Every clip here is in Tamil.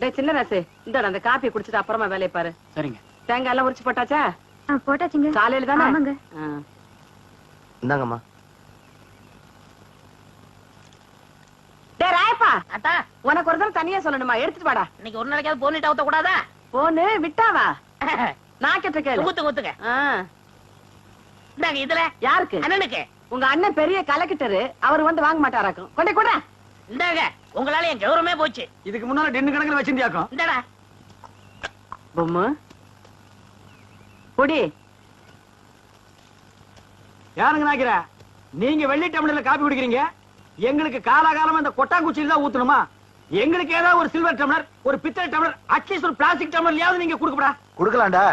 டேய் சின்ன ராசு இந்த அந்த காப்பி குடிச்சிட்டு அப்புறமா வேலையை பாரு. சரிங்க. தேங்காய் எல்லாம் உரிச்சு போட்டாச்சா? போட்டாச்சுங்க. காலையில தானே? ஆமாங்க. இந்தாங்கம்மா. டேய் ராயப்பா, அத்தா உனக்கு ஒரு தடவை தனியா சொல்லணுமா? எடுத்துட்டு வாடா. இன்னைக்கு ஒரு நாளைக்காவது போனிட்டு ஊத்த கூடாதா? போனு விட்டாவா? நான் கேட்ட கேளு. ஊத்துங்க ஊத்துங்க. இந்தாங்க. இதுல யாருக்கு? அண்ணனுக்கு. உங்க அண்ணன் பெரிய கலெக்டரு, அவர் வந்து வாங்க மாட்டாராக்கும். கொண்டே கூட. இந்தாங்க. உங்களால என் கௌரவமே போச்சு. இதுக்கு முன்னால டென்னு கணக்குல வச்சிருந்தியாக்கும். இந்தடா பொம்மு பொடி. யாருங்க நாக்கிற? நீங்க வெள்ளி டம்ளர்ல காப்பி குடிக்கிறீங்க, எங்களுக்கு காலாகாலமா இந்த கொட்டாங்குச்சியில தான் ஊத்தணுமா? எங்களுக்கு ஏதாவது ஒரு சில்வர் டம்ளர், ஒரு பித்தளை டம்ளர், அட்லீஸ்ட் ஒரு பிளாஸ்டிக் டம்ளர்லயாவது நீங்க குடுக்கடா. குடுக்கலாம்டா.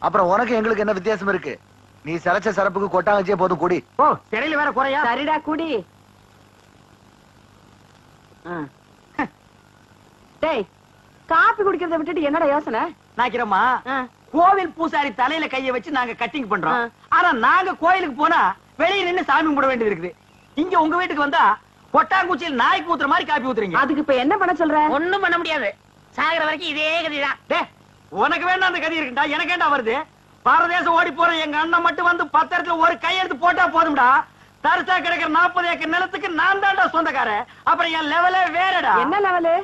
அப்புறம் உனக்கு எங்களுக்கு என்ன வித்தியாசம் இருக்கு? நீ சரச்ச சரப்புக்கு கொட்டாங்கச்சியே போதும் குடி. ஓ சிறையில வேற குறையா? சரிடா குடி. டேய் காப்பி குடிக்கிறத விட்டுட்டு என்னடா யோசனை? நாக்கிறம்மா, கோவில் பூசாரி தலையில கைய வச்சு நாங்க கட்டிங் பண்றோம். ஆனா நாங்க கோயிலுக்கு போனா வெளியே நின்னு சாமி கும்பிட வேண்டியது இருக்குது. இங்க உங்க வீட்டுக்கு வந்தா கொட்டாங்குச்சியில் நாய்க்கு ஊத்துற மாதிரி காப்பி ஊத்துறீங்க. அதுக்கு இப்ப என்ன பண்ண சொல்ற? ஒண்ணும் பண்ண முடியாது. சாகர வரைக்கும் இதே கதிதான். டேய் உனக்கு வேணா அந்த கதி இருக்குடா, எனக்கு ஏண்டா வருது? பாரதேசம் ஓடி போற எங்க அண்ணன் மட்டும் வந்து பத்திரத்துல ஒரு கையெழுத்து போட்டா போதும்டா. தரிசா கிடக்கிற 40 ஏக்கர் நிலத்துக்கு நான் தான்டா சொந்தக்காரன். அப்புறம் என் லெவலே வேறடா. என்ன லெவலு?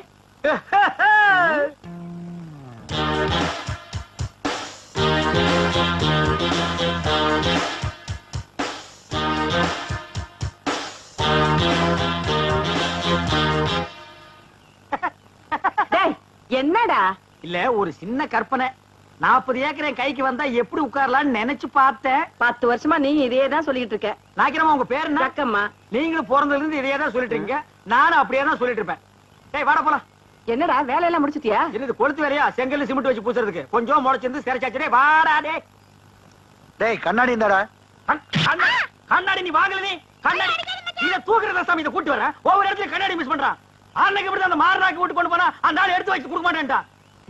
என்னடா? இல்ல ஒரு சின்ன கற்பனை. 40 ஏக்கர் என் கைக்கு வந்தா எப்படி உட்காரலாம்னு நினைச்சு பார்த்தேன். 10 வருஷமா நீங்க இதே தான் சொல்லிட்டு இருக்க. நாக்கிரமா உங்க பேர் என்ன? அக்கம்மா. நீங்களும் பிறந்ததுல இருந்து இதே தான் சொல்லிட்டு இருக்கீங்க, நானும் அப்படியே தான் சொல்லிட்டு இருப்பேன். டேய் வாடா போலாம். என்னடா வேலையெல்லாம் முடிச்சிட்டியா? இது கொளுத்து வேலையா? செங்கல்ல சிமெண்ட் வச்சு பூசுறதுக்கு கொஞ்சம் முளைச்சிருந்து சிறைச்சாச்சு. வாடா டேய். டேய் கண்ணாடி இந்தாடா. கண்ணாடி நீ வாங்கல? நீ கண்ணாடி இத தூக்குறத சாமி இத கூட்டி வரேன். ஒவ்வொரு இடத்துல கண்ணாடி மிஸ் பண்றான். அன்னைக்கு இப்படி அந்த மாரனாக்கு விட்டு கொண்டு போனா அந்த ஆள் எடுத்து வச்சு கொடுக்க மாட்டேன்டா.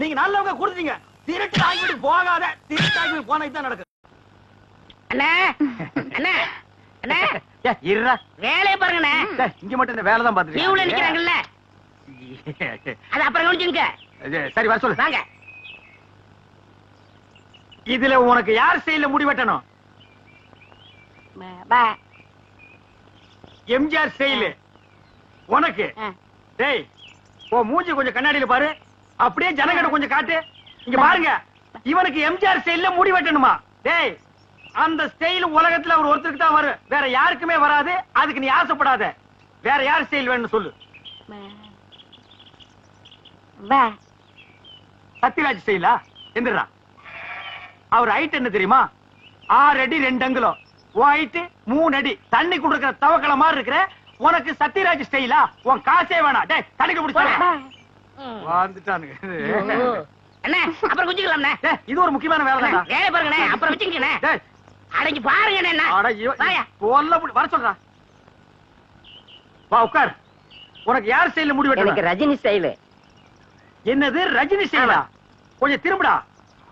நீங்க நல்லவங்க கொடுத்தீங்க, திருட்டு ஆகிட்டு போகாத. திருட்டு ஆகி போனா இதான் நடக்குது. அண்ணா அண்ணா அண்ணா இருடா, வேலையை பாருங்கண்ணே. இங்க மட்டும் இந்த வேலை தான் பாத்துட்டு லீவ்ல நிக்கிறாங்கல்ல, அது அப்புறம் கவனிச்சுங்க. சரி வர சொல்லு. வாங்க. இதுல உனக்கு யார் ஸ்டைல்ல முடி வெட்டணும்? எம்ஜிஆர் ஸ்டைல் உனக்கு. டேய் ஓ மூஞ்சி கொஞ்சம் கண்ணாடியில பாரு, அப்படியே ஜனங்கட கொஞ்சம் காட்டு. இங்க பாருங்க, இவனுக்கு எம்ஜிஆர் ஸ்டைல்ல முடி வெட்டணுமா? டேய் அந்த ஸ்டைல் உலகத்துல அவர் ஒருத்தருக்கு தான் வரும், வேற யாருக்குமே வராது. அதுக்கு நீ ஆசைப்படாத. வேற யார் ஸ்டைல் வேணும்னு சொல்லு. சத்யராஜ் ஸ்டைலா? எந்திரா. அவர் ஹைட் என்ன தெரியுமா? 6 அடி 2 அங்குலம். ஹைட் 3 அடி. தண்ணி குடுக்கிற தவக்கல மாதிரி இருக்கிற உனக்கு சத்யராஜ் ஸ்டைலா? உன் காசே வேணாம். டேய் தடுக்க பிடிச்சா வந்துட்டானுங்க. அண்ணா அப்புறம் குஞ்சிக்கலாம்ண்ணே. இது ஒரு முக்கியமான வேலை தான். வேலை பாருங்கண்ணே, அப்புறம் வச்சுக்கண்ணே. அடங்கி பாருங்கண்ணே. வர சொல்றா. வா உட்கார். உனக்கு யார் ஸ்டைல்ல முடி வெட்டணும்? எனக்கு ரஜினி ஸ்டைல். என்னது ரஜினி ஸ்டைலா? கொஞ்சம் திரும்புடா.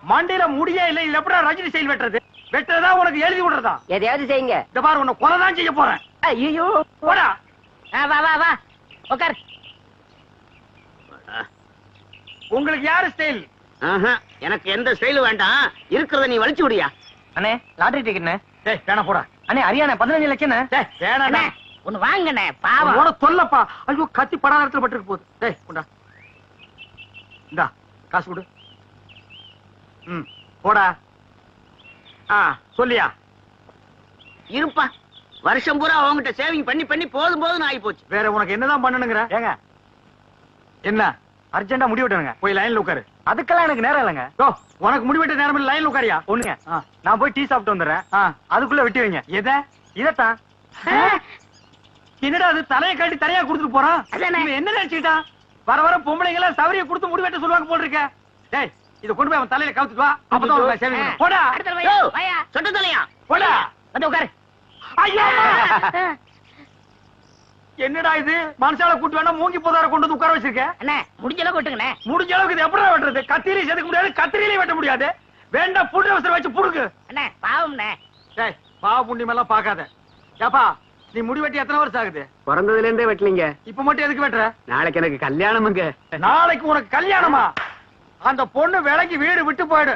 மண்டையில முடியே இல்ல, இது எப்படா ரஜினி ஸ்டைல் வெட்டுறது? வெட்டுறதா உனக்கு எழுதி விடுறதா? எதையாவது செய்யுங்க. இந்த பாரு உன்னை கொலை தான் செய்ய போறேன். ஐயோ போடா. வா வா வா உட்கார். உங்களுக்கு யாரு ஸ்டைல்? எனக்கு எந்த ஸ்டைல் வேண்டாம், இருக்கிறத நீ வலிச்சு விடியா. அண்ணே லாட்டரி டிக்கெட்னே. டேய் வேணா போடா. அண்ணே ஹரியானா 15 லட்சம். டேய் வேணாண்ணே. ஒன்னு வாங்கண்ணே, பாவம். உன தொல்லப்பா. ஐயோ கத்தி படாத இடத்துல பட்டுருக்கு போகுது. டேய் கொண்டா. இந்தா காசு கொடு. போடா. சொல்லியா? இருப்பா, வருஷம் பூரா அவங்கிட்ட சேவிங் பண்ணி பண்ணி போதும் போதும் ஆகி போச்சு. வேற உனக்கு என்னதான் பண்ணணுங்கிற? ஏங்க என்ன அர்ஜென்டா முடி வெட்டணுங்க, போய் லைன்ல உட்காரு. அதுக்கெல்லாம் எனக்கு நேரம் இல்லைங்க. உனக்கு முடி வெட்ட நேரம் இல்ல, லைன்ல உட்காரியா? ஒண்ணுங்க, நான் போய் டீ சாப்பிட்டு வந்துடுறேன். அதுக்குள்ள வெட்டி வைங்க. எதை? இதத்தான். என்னடா அது தலையை காட்டி தரையா கொடுத்துட்டு போறான்? என்ன நினைச்சுட்டான்? வர வர பொம்பளைங்க எல்லாம் சவரிய கொடுத்து முடி வெட்ட சொல்லுவாங்க போல் இருக்க. டேய் இத கொண்டு போய் அவன் தலையில கவுத்துட்டு வா, அப்பதான் சேவிங். போடா சொட்ட தலையா. போடா வந்து உட்காரு. ஐயோ என்னடா இது? மனசால கூட்டு வேணா மூங்கி போதார கொண்டு வந்து உட்கார வச்சிருக்க. அண்ணே முடிஞ்ச அளவுக்கு வெட்டுங்கண்ணே. முடிஞ்ச அளவுக்கு இது எப்படி வெட்டுறது? கத்திரி செதுக்க முடியாது, கத்திரியிலே வெட்ட முடியாது. வேண்டாம் புட்டு அவசரம் வச்சு புடுக்கு. அண்ணே பாவம்ண்ணே. டேய் பாவ புண்ணியம் எல்லாம் பாக்காத. ஏப்பா நீ முடி வெட்டி எத்தனை வருஷம் ஆகுது? பிறந்ததுல இருந்தே வெட்டலீங்க. இப்ப மட்டும் எதுக்கு வெட்டுற? நாளைக்கு எனக்கு கல்யாணமுங்க. நாளைக்கு உனக்கு கல்யாணமா? அந்த பொண்ணு விலைக்கு வீடு விட்டு போயிடு.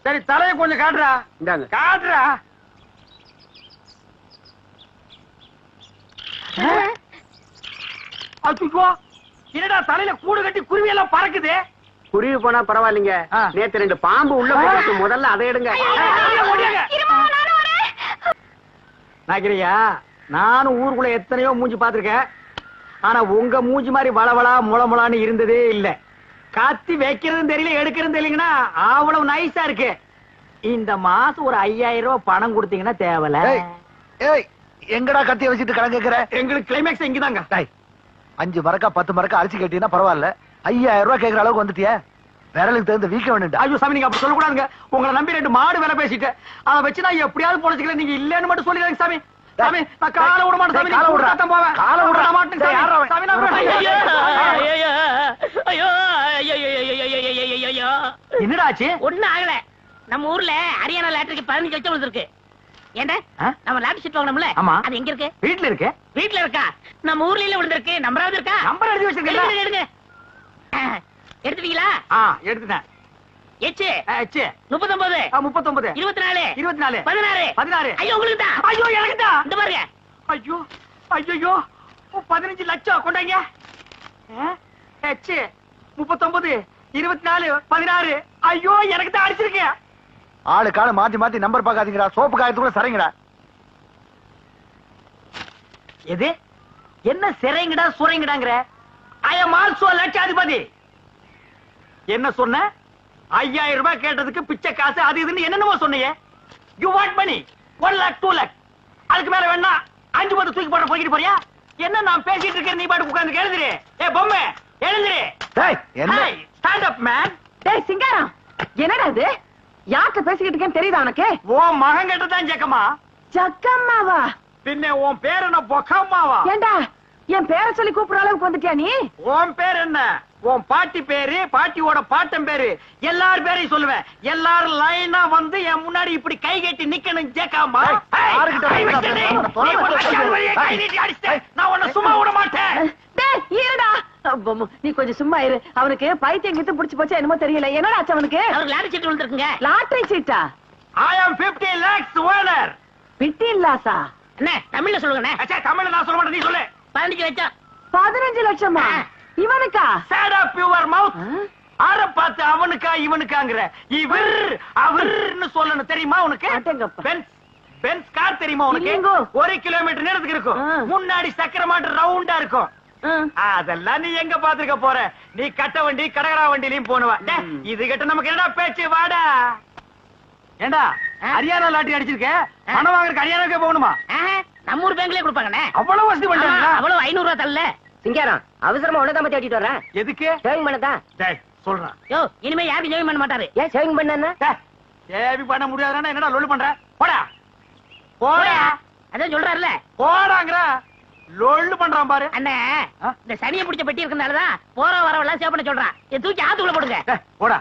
சரி தலையை கொஞ்சம் காட்டுறா. இந்தாங்க. காட்டுறா. அச்சுக்கோ, என்னடா தலையில கூடு கட்டி குருவி எல்லாம் பறக்குது. குருவி போனா பரவாயில்லைங்க. நேத்து 2 பாம்பு உள்ள போட்டு முதல்ல அதை எடுங்க. நாக்கிரியா, நானும் ஊருக்குள்ள எத்தனையோ மூஞ்சி பாத்திருக்கேன். ஆனா உங்க மூஞ்சி மாதிரி வளவளா முளமுளான்னு இருந்ததே இல்ல. காத்தி வைக்கிறதும் தெரியல, எடுக்கிறதும் தெரியலங்கன்னா அவ்வளவு நைஸா இருக்கு. இந்த மாசம் ஒரு 5000 ரூபாய் பணம் கொடுத்தீங்கன்னா தேவல. ஏய், எங்கடா கத்திய வச்சுட்டு கடன் கேக்குற? எங்களுக்கு கிளைமேக்ஸ் இங்கதாங்க. 5 மரக்கா 10 மரக்கா அரிசி கேட்டீங்கன்னா பரவாயில்ல, 5000 ரூபாய் கேக்குற அளவுக்கு வந்துட்டியா? விரலுக்கு தகுந்த வீக்க வேணும்டா. ஐயோ சாமி, நீங்க அப்படி சொல்லக்கூடாதுங்க. உங்களை நம்பி 2 மாடு வேலை பேசிட்டு அதை வச்சு நான் எப்படியாவது பொழைச்சிக்கல. நீங்க இல்லன்னு மட்டும் சொல்லிடுங்க சாமி. சாமி, நான் காலை விட மாட்டேன் சாமி. காலை விடுறா. போவேன். காலை விட மாட்டேன் சாமி. சாமி, நான் என்னடா ஆச்சு? ஒண்ணும் ஆகல. நம்ம ஊர்ல ஹரியானா லாட்டரிக்கு 15 லட்சம் வந்திருக்கு. ஏண்டா நம்ம லாட்டரி சீட் வாங்கணும்ல, அது எங்க இருக்கு? வீட்ல இருக்கு. வீட்ல இருக்கா? நம்ம ஊர்ல விழுந்திருக்கு. நம்பராவது இருக்கா? நம்பர் எழுதி வச்சிருக்கீங்களா? எடுங்க. எடுத்துட்டீங்களா? எடுத்துட்டேன். எச்சு எச்சு 39 39 24 24 16 16. ஐயோ உங்களுக்கு தான். ஐயோ எனக்கு தான். இந்த பாருங்க. ஐயோ ஐயோ 15 லட்சம் கொண்டாங்க. எச்சு 39 24 16. ஐயோ எனக்கு தான் அடிச்சிருக்கேன். ஆளு கால மாத்தி மாத்தி நம்பர் பாக்காதீங்கடா. சோப்பு காயத்துக்குள்ள சரிங்கடா. எது என்ன சிறைங்கடா சுரைங்கடாங்கற? ஐ அம் ஆல்சோ லட்சாதிபதி. என்ன சொன்ன? 5000 ரூபாய் கேட்டதுக்கு பிச்சை காசு அது இதுன்னு என்னென்னமோ சொன்னீங்க. You want money 1 lakh 2 lakh. அதுக்கு மேல வேணா 5 10 தூக்கி போட போயிட்டு போறியா? என்ன நான் பேசிட்டு இருக்கேன், நீ பாட்டு உட்கார்ந்து எழுதுறே. ஏய் பொம்மை எழுதுறே. டேய் என்ன? Stand up man. டேய் சிங்காரம், என்னடா இது? யார்கிட்ட பேசிக்கிட்டு இருக்கேன்னு தெரியுதா உனக்கு? ஓ மகன் கிட்ட தான் ஜக்கம்மா. ஜக்கம்மாவா? பின்ன உன் பேர் என்ன பொக்கம்மாவா? ஏண்டா என் பேரை சொல்லி கூப்பிடுற அளவுக்கு வந்துட்டியா நீ? உன் பேர் என்ன? உன் பாட்டி பேரு, பாட்டியோட பாட்டன் பேரு, எல்லார் பேரையும் சொல்லுவேன். எல்லாரும் லைனா வந்து என் முன்னாடி இப்படி கை கட்டி நிக்கணும் ஜேக்காமா. நான் உன்னை சும்மா விட மாட்டேன். டேய் இருடா. நீ கொஞ்சம் சும்மா இரு. அவனுக்கு பைத்தியம் கித்து புடிச்சு போச்சா என்னமோ தெரியல. என்னடா ஆச்சு அவனுக்கு? அவருக்கு லாட்டரி சீட் விழுந்திருக்குங்க. லாட்டரி சீட்டா? I am 50 lakhs owner. 15 லாக்ஸா? என்ன தமிழ்ல சொல்லுங்கண்ணே. தமிழ்ல நான் சொல்ல மாட்டேன், நீ சொல்லு. 15 லட்சம். 15 லட்சமா? இவனுக்கா? Sad up your mouth. ஆற பார்த்து அவனுக்கா இவனுக்காங்கற? இவர் அவர்னு சொல்லணும் தெரியுமா உனக்கு? பென்ஸ் கார் தெரியுமா உனக்கு? 1 கிலோமீட்டர் நேரத்துக்கு இருக்கும். முன்னாடி சக்கர மாட்டு ரவுண்டா இருக்கும். அதெல்லாம் நீ எங்க பாத்துக்க போற? நீ கட்ட வண்டி கடகரா வண்டிலையும் போனவா. இது கிட்ட நமக்கு என்னடா பேச்சு? வாடா. ஏண்டா ஹரியானா லாட்டரி அடிச்சிருக்க, பணம் வாங்குறதுக்கு ஹரியானாக்கே போகணுமா? நம்ம ஊர் பேங்க்லயே கொடுப்பாங்கண்ணே. அவ்வளவு வசதி பண்றாங்க. அவ்வளவு 500 ரூபாய் தரல. சிங்காரம் அவசரமா உனதான் பத்தி ஓட்டிட்டு வரேன். எதுக்கு? சேவிங் பண்ணதான். டேய் சொல்றேன். யோ இனிமே யாரும் சேவிங் பண்ண மாட்டாரு. ஏன் சேவிங் பண்ணா? சேவிங் பண்ண முடியாதுன்னா என்னடா லொல்லு பண்ற? போடா போடா. அதான் சொல்றாருல போடாங்கற. லொல்லு பண்றான் பாரு. அண்ணே இந்த சனியை பிடிச்ச பெட்டி இருக்கறனாலதான் போற வரவெல்லாம் சேவ் பண்ண சொல்றான். இத தூக்கி ஆத்துக்குள்ள போடுங்க. போடா.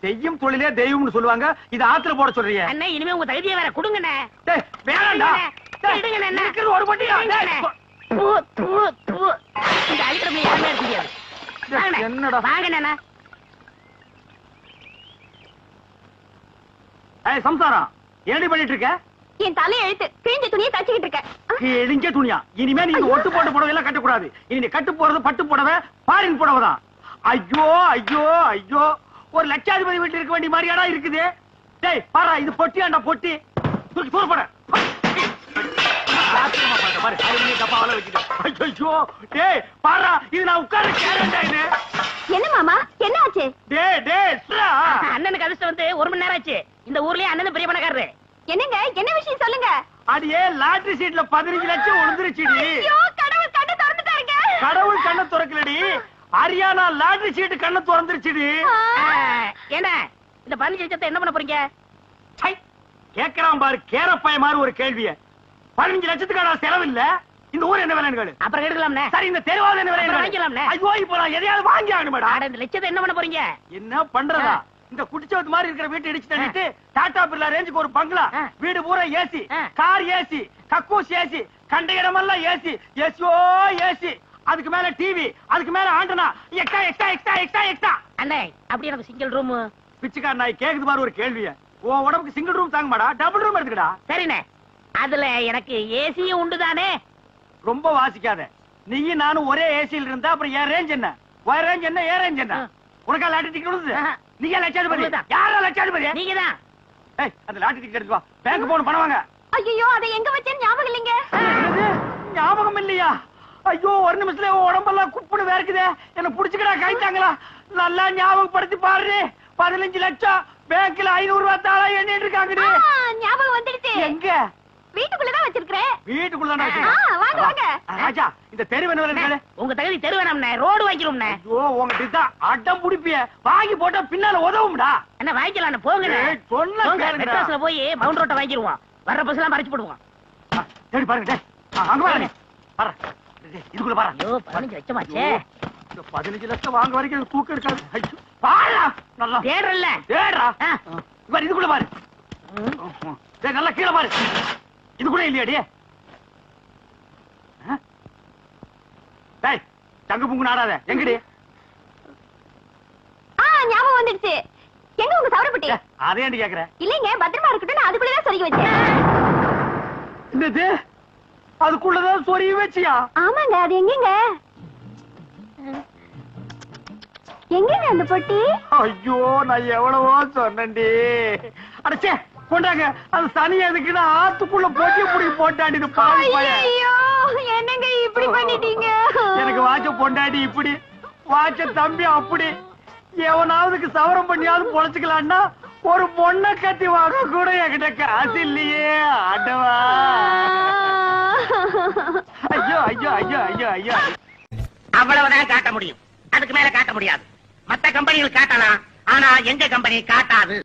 செய்யும் தொழிலே தெய்வம்னு சொல்லுவாங்க. இது ஆத்துல போட சொல்றீங்க. அண்ணே இனிமே உங்க தகுதியை வேற கொடுங்கண்ணே. டேய் வேணாம்டா. எடுங்கண்ணே. என்ன இருக்குது ஒரு பட்டியா? இந்த அழிக்கிறதுல யாருமே இருக்க முடியாது. என்னடா வாங்கண்ணே. ஏய் சம்சாரம், என்னடி பண்ணிட்டு இருக்க? என் தலை எழுத்து கிழிஞ்ச துணியை தச்சுக்கிட்டு இருக்கேன். கிழிஞ்ச துணியா? இனிமே நீங்க ஒட்டு போட்டு புடவை எல்லாம் கட்ட கூடாது. இனி நீ கட்டு போறது பட்டு புடவை, ஃபாரின் புடவை தான். ஐயோ ஐயோ ஐயோ, ஒரு லட்சாதிபதி வீட்டுல இருக்க வேண்டிய மாதிரியாடா இருக்குது. டேய் பாரா, இது பொட்டியாண்டா பொட்டி. தூக்கி தூர போட. பாரு அலுமினிய டப்பாவால வச்சிட்டு. ஐயோ டேய் பாரா, இது நான் உட்கார்ற கேரண்டா இது. என்ன மாமா என்ன ஆச்சு? டேய் டேய் ஸ்ரா, அண்ணனுக்கு அதிர்ஷ்டம் வந்து 1 மணி நேரம் ஆச்சு. இந்த ஊர்லயே அண்ணன் பெரிய பணக்காரரு. என்னங்க என்ன விஷயம் சொல்லுங்க. அடியே லாட்டரி சீட்ல 15 லட்சம் விழுந்துருச்சுடி. ஐயோ கடவுள் கண்ணை திறந்துட்டாருங்க. கடவுள் கண்ணை திறக்கலடி, ஹரியானா லாட்டரி சீட் கண்ணை திறந்துருச்சுடி. ஏன்னா இந்த 15 லட்சத்தை என்ன பண்ண போறீங்க? கேக்குறான் பாரு கேரப்பாய மாதிரி ஒரு கேள்விய. 15 லட்சத்துக்கான செலவு இல்ல. இந்த ஊர் என்ன விலைன்னு கேளு. அப்புறம் எடுக்கலாம்னே. சரி இந்த தெருவாத என்ன விலை வாங்கிக்கலாம்னே. ஐயோ இப்போ நான் எதையாவது வாங்கி ஆகணுமேடா. இந்த லட்சத்தை என்ன பண்ண போறீங்க? என்ன பண்றதா? இந்த குடிச்சவத்து மாதிரி இருக்கிற வீட்டை இடிச்சு தள்ளிட்டு டாடா பிர்லா ரேஞ்சுக்கு ஒரு பங்களா, வீடு பூரா ஏசி, கார் ஏசி, கக்கூஸ் ஏசி, கண்ட இடமெல்லாம் ஏசி, ஏசியோ ஏசி. அதுக்கு மேல டிவி, அதுக்கு மேல antenna, extra extra extra extra extra. அண்ணே அப்படி எனக்கு சிங்கிள் ரூம். பிச்சைக்கார நாய் கேக்குது பாரு ஒரு கேள்விய. உன் உடம்புக்கு சிங்கிள் ரூம் தாங்க மாடா, டபுள் ரூம் எடுத்துக்கடா. சரிண்ணே, அதுல எனக்கு ஏசியும் உண்டுதானே? ரொம்ப வாசிக்காத. நீயும் நானும் ஒரே ஏசியில் இருந்தா அப்புறம் என் ரேஞ்ச் என்ன, உன் ரேஞ்ச் என்ன, ஏன் ரேஞ்ச் என்ன? உனக்கா லாட்டரி டிக்கெட் விழுது? நீங்க லட்சாதிபதி? யாரா லட்சாதிபதி? நீங்கதான். ஏய், அந்த லாட்டரி டிக்கெட் எடுத்து வா, பேங்க் போன பணம் வாங்க. ஐயோ அதை எங்க வச்சேன்னு ஞாபகம் இல்லைங்க. என்னது? ஞாபகம் இல்லையா? ஐயோ, ஒரு நிமிஷத்துல உடம்பெல்லாம் குப்புன்னு வேர்க்குதே. என்ன புடிச்சுக்கடா, கைத்தாங்களா? நல்லா ஞாபகப்படுத்தி பாரு. 15 லட்சம் பேங்க்ல 500 ரூபாய் தாளா எண்ணிட்டு இருக்காங்கடி. ஞாபகம் வந்துடுச்சு. எங்க? வீட்டுக்குள்ளதான் வச்சிருக்கேன். வீட்டுக்குள்ள வாங்க வாங்க. ராஜா, இந்த தெரு வேணும். உங்க தகுதி தெரு வேணாம்ண்ணே, ரோடு வாங்கிடும்ண்ணே. ஐயோ, உங்ககிட்ட தான் அடம் புடிப்பிய. வாங்கி போட்டா பின்னால உதவும்டா. என்ன வாங்கிக்கலாம்? போங்கண்ணே. சொன்ன கேளுங்கடா. மெட்ராஸ்ல போய் மவுண்ட் ரோட்டை வாங்கிடுவோம். வர்ற பஸ் எல்லாம் மறைச்சு போடுவோம். தேடி பாருங்க. டேய், அங்க பாருங்க. பாரு. இதுக்குள்ள பாரு. ஐயோ 15 லட்சமாச்சே. 15 லட்சம் வாங்க வரைக்கும் தூக்கம் இருக்காது. ஐயோ, பாருடா. நல்லா தேடுறல்ல. தேடுறா. இவர் இதுக்குள்ள பாரு. டேய், நல்லா கீழே பாரு. இதுக்குள்ள இல்லையாடி? டேய், தங்கு புங்கு நாடாத. எங்கடி? ஞாபகம் வந்துடுச்சு. எங்க உங்க சவரப்பட்டி? அதேண்டி கேக்குற? இல்லைங்க, பத்திரமா இருக்கட்டும், நான் அதுக்குள்ளதான் சொருகி வச்சேன். என்னது? அதுக்குள்ளதான் சொருகி வச்சியா? ஆமாங்க, அது எங்கங்க? எங்கங்க அந்த பொட்டி? ஐயோ, நான் எவ்வளவோ சொன்னேன்டி. அடச்சே, கொண்டாங்க. அது சனி எதுக்குன்னா ஆத்துக்குள்ள போட்டி புடி போட்டாடி. இது பாவி பையன். ஐயோ, என்னங்க இப்படி பண்ணிட்டீங்க? எனக்கு வாட்ச பொண்டாடி இப்படி, வாட்ச தம்பி அப்படி. எவனாவதுக்கு சவரம் பண்ணியாவது பொழைச்சுக்கலான்னா ஒரு பொண்ணை கட்டி வாங்க கூட என்கிட்ட காசு இல்லையே. ஆண்டவா. ஐயோ ஐயோ ஐயோ ஐயோ ஐயோ. அவ்வளவுதான் காட்ட முடியும், அதுக்கு மேல காட்ட முடியாது. மத்த கம்பெனிகள் காட்டலாம், ஆனா எங்க கம்பெனி காட்டாது.